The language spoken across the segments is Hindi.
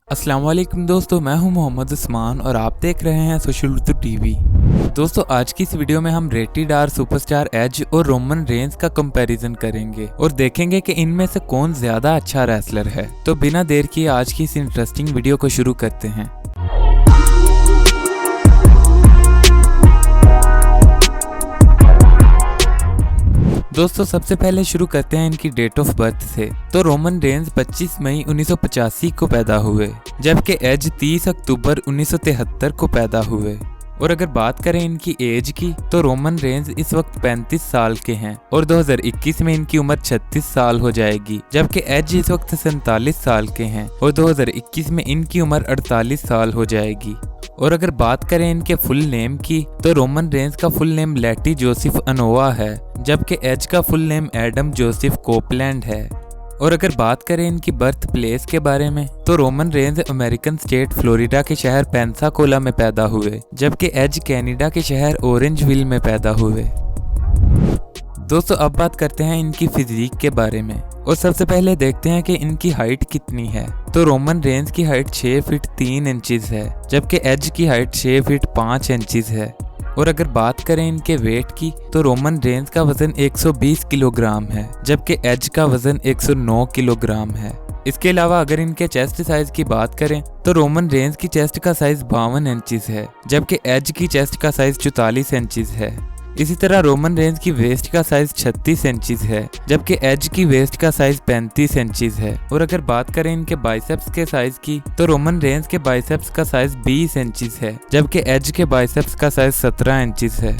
अस्सलाम वालेकुम दोस्तों, मैं हूं मोहम्मद उस्मान और आप देख रहे हैं सोशल उर्दू टीवी। दोस्तों, आज की इस वीडियो में हम रेटेड आर सुपरस्टार एज और रोमन रेंज का कंपैरिजन करेंगे और देखेंगे कि इनमें से कौन ज्यादा अच्छा रेसलर है। तो बिना देर किए आज की इस इंटरेस्टिंग वीडियो को शुरू करते हैं। दोस्तों, सबसे पहले शुरू करते हैं इनकी डेट ऑफ बर्थ से। तो रोमन रेंज 25 मई 1985 को पैदा हुए, जबकि एज 30 अक्टूबर 1973 को पैदा हुए। और अगर बात करें इनकी एज की, तो रोमन रेंज इस वक्त 35 साल के हैं और 2021 में इनकी उम्र 36 साल हो जाएगी, जबकि एज इस वक्त 47 साल के हैं और 2021 में इनकी उम्र 48 साल हो जाएगी। और अगर बात करें इनके फुल नेम की, तो रोमन रेंज का फुल नेम लेटी जोसेफ अनोवा है, जबकि एज का full name Adam Joseph Copeland है। और अगर बात करें इनकी बर्थ प्लेस के बारे में, तो Roman Reigns American state Florida के शहर पेंसाकोला में पैदा हुए, जबकि एज कनाडा के शहर ऑरेंजविल में पैदा हुए। दोस्तों, अब बात करते हैं इनकी फिजिक के बारे में और सबसे पहले देखते हैं कि इनकी हाइट कितनी है। तो रोमन रेंज की हाइट 6 फीट 3 इंचेस है, जबकि एज की हाइट 6 फीट 5 इंचेस है। और अगर बात करें इनके वेट की, तो रोमन रेंज का वजन 120 किलोग्राम है, जबकि एज का वजन 109 किलोग्राम है। इसके अलावा अगर इनके चेस्ट साइज की बात करें, तो रोमन रेंज की चेस्ट का साइज 52 इंचेस है, जबकि एज की चेस्ट का साइज 44 इंचेस है। इसी तरह रोमन रेंज की वेस्ट का साइज 36 इंचेस है, जबकि एज की वेस्ट का साइज 35 इंचेस है। और अगर बात करें इनके बाइसेप्स के साइज की, तो रोमन रेंज के बाइसेप्स का साइज 20 इंचेस है, जबकि एज के बाइसेप्स का साइज 17 इंचेस है।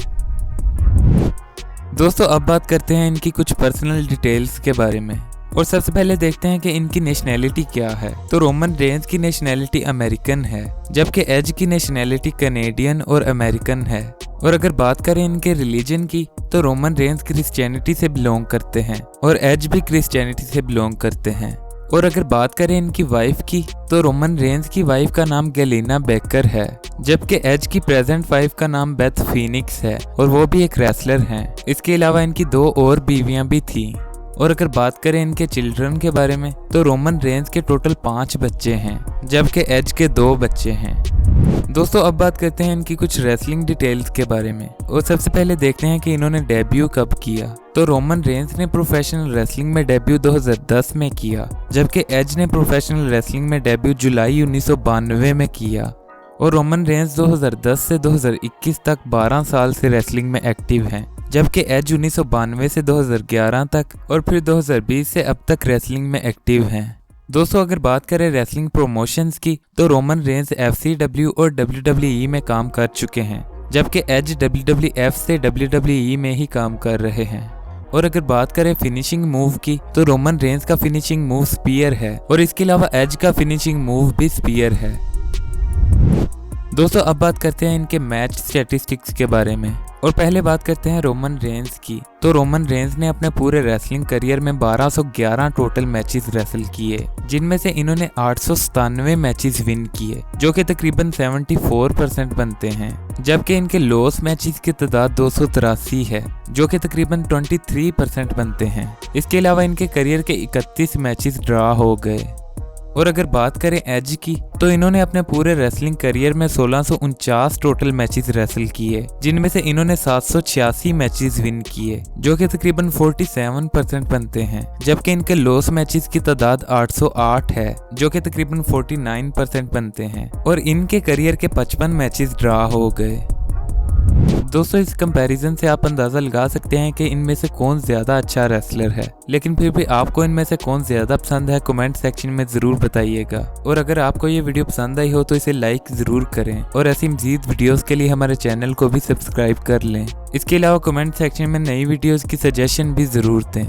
दोस्तों, अब बात करते हैं इनकी कुछ पर्सनल डिटेल्स के बारे में और सबसे पहले देखते हैं कि इनकी नेशनैलिटी क्या है। तो रोमन रेंज की नेशनैलिटी अमेरिकन है, जबकि एज की नेशनैलिटी कनेडियन और अमेरिकन है। और अगर बात करें इनके रिलीजन की, तो रोमन रेंज क्रिश्चियनिटी से बिलोंग करते हैं और एज भी क्रिश्चियनिटी से बिलोंग करते हैं। और अगर बात करें इनकी वाइफ की, तो रोमन रेंज की वाइफ का नाम गैलिना बेकर है, जबकि एज की प्रेजेंट वाइफ का नाम बेथ फीनिक्स है और वो भी एक रेसलर हैं। इसके अलावा इनकी 2 और बीवियां भी थीं। और अगर बात करें इनके चिल्ड्रन के बारे में, तो रोमन रेंज के टोटल 5 बच्चे हैं, जबकि एज के 2 बच्चे हैं। दोस्तों, अब बात करते हैं इनकी कुछ रेसलिंग डिटेल्स के बारे में और सबसे पहले देखते हैं कि इन्होंने डेब्यू कब किया। तो रोमन रेंज ने प्रोफेशनल रेसलिंग में डेब्यू 2010 में किया, जबकि एज ने प्रोफेशनल रेसलिंग में डेब्यू जुलाई 1992 में किया। और रोमन रेंज 2010 से 2021 तक 12 साल से रेसलिंग में एक्टिव हैं, जबकि एज 1992 से 2011 तक और फिर 2020 से अब तक रेसलिंग में एक्टिव हैं। दोस्तों, अगर बात करें रेसलिंग प्रमोशंस की, तो रोमन रेंज FCW और WWE में काम कर चुके हैं, जबकि एज WWF से WWE में ही काम कर रहे हैं। और अगर बात करें फिनिशिंग मूव की, तो रोमन रेंज का फिनिशिंग मूव स्पीयर है और इसके अलावा एज का फिनिशिंग मूव भी स्पीयर है। दोस्तों, अब बात करते हैं इनके मैच स्टैटिस्टिक्स के बारे में और पहले बात करते हैं रोमन रेंज की। तो रोमन रेंज ने अपने पूरे रेसलिंग करियर में 1211 टोटल मैचेस रेसल किए, जिनमें से इन्होंने 897 मैचेस विन किए, जो कि तकरीबन 74% बनते हैं, जबकि इनके लॉस मैचेस की तादाद 283 है, जो कि तकरीबन 23% बनते हैं। इसके अलावा इनके करियर के 31 मैचेस ड्रा हो गए। और अगर बात करें एज की, तो इन्होंने अपने पूरे रेसलिंग करियर में 1649 टोटल मैचेस रेसल किए, जिनमें से इन्होंने 786 मैचेस विन किए, जो कि तकरीबन 47% बनते हैं, जबकि इनके लॉस मैचेस की तादाद 808 है, जो कि तकरीबन 49% बनते हैं। और इनके करियर के 55 मैचेस ड्रा हो गए। दोस्तों, इस कंपैरिजन से आप अंदाजा लगा सकते हैं कि इनमें से कौन ज्यादा अच्छा रेसलर है, लेकिन फिर भी आपको इनमें से कौन ज्यादा पसंद है कमेंट सेक्शन में जरूर बताइएगा। और अगर आपको ये वीडियो पसंद आई हो तो इसे लाइक जरूर करें और ऐसी मजीद वीडियोस के लिए हमारे चैनल को भी सब्सक्राइब कर लें। इसके अलावा कमेंट सेक्शन में नई वीडियोस की सजेशन भी जरूर दें।